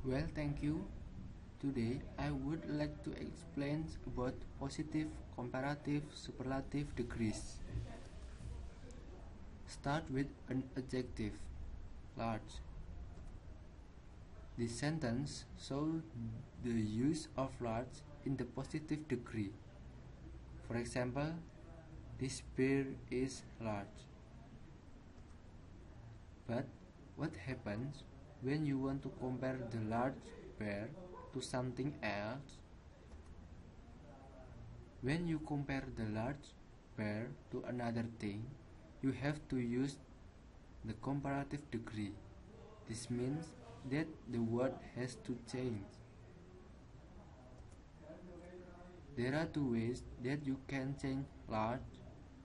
Well, thank you. Today I would like to explain about positive, comparative, superlative degrees. Start with an adjective, large. This sentence shows the use of large in the positive degree. For example, this bear is large. But what happens when you want to compare the large bear to something else? When you compare the large bear to another thing, you have to use the comparative degree. This means that the word has to change. There are two ways that you can change large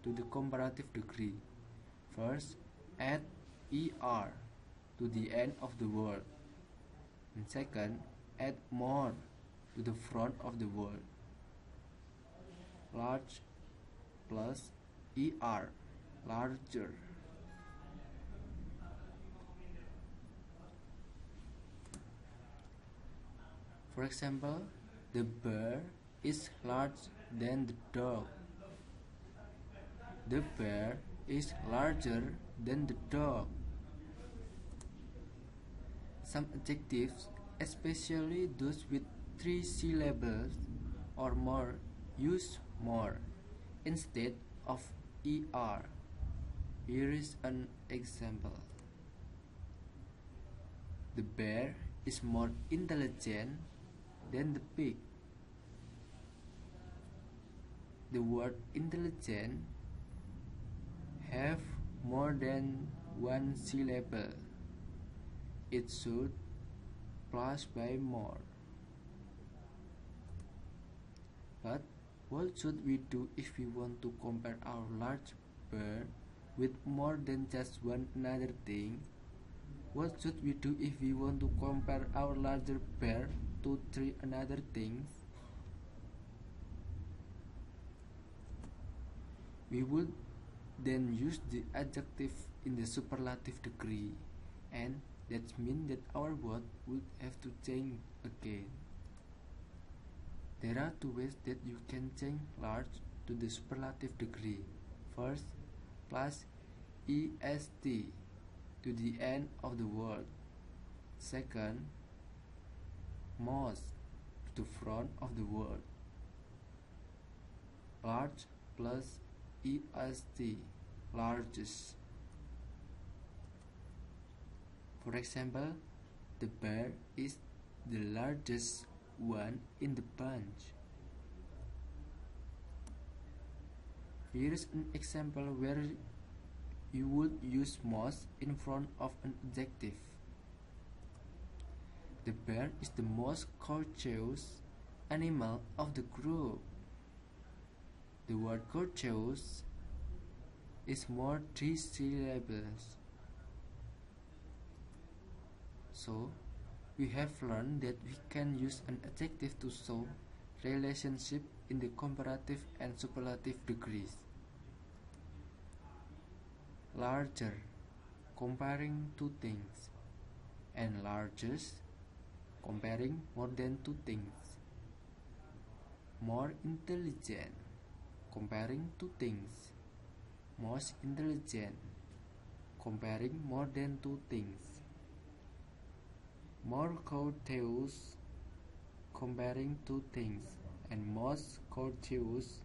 to the comparative degree. First, add er to the end of the word. And second, add more to the front of the word. Large plus er, larger. For example, the bear is larger than the dog. The bear is larger than the dog. Some adjectives, especially those with 3 syllables or more, use more instead of er. Here is an example. The bear is more intelligent than the pig. The word intelligent have more than 1 syllable. It should plus by more. But what should we do if we want to compare our large bear with more than just one another thing? What should we do if we want to compare our larger bear to 3 another things? We would then use the adjective in the superlative degree, and that means that our word would have to change again. There are two ways that you can change large to the superlative degree. First, plus est to the end of the word. Second, most to the front of the word. Large plus est, largest. For example, the bear is the largest one in the bunch. Here is an example where you would use most in front of an adjective. The bear is the most courteous animal of the group. The word courteous is more 3 syllables. So, we have learned that we can use an adjective to show relationship in the comparative and superlative degrees. Larger, comparing 2 things, and largest, comparing more than 2 things. More intelligent, comparing 2 things. Most intelligent, comparing more than 2 things. More courteous, comparing 2 things, and most courteous,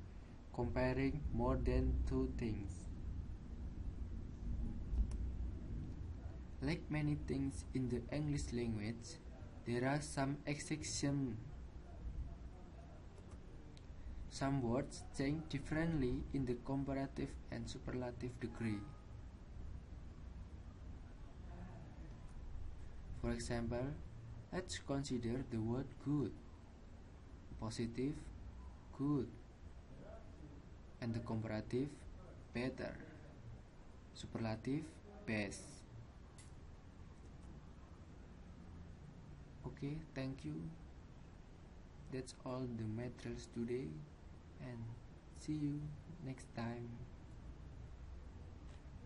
comparing more than 2 things. Like many things in the English language, there are some exceptions. Some words change differently in the comparative and superlative degree. For example, let's consider the word good, positive, good, and the comparative, better, superlative, best. Okay, thank you. That's all the materials today, and see you next time.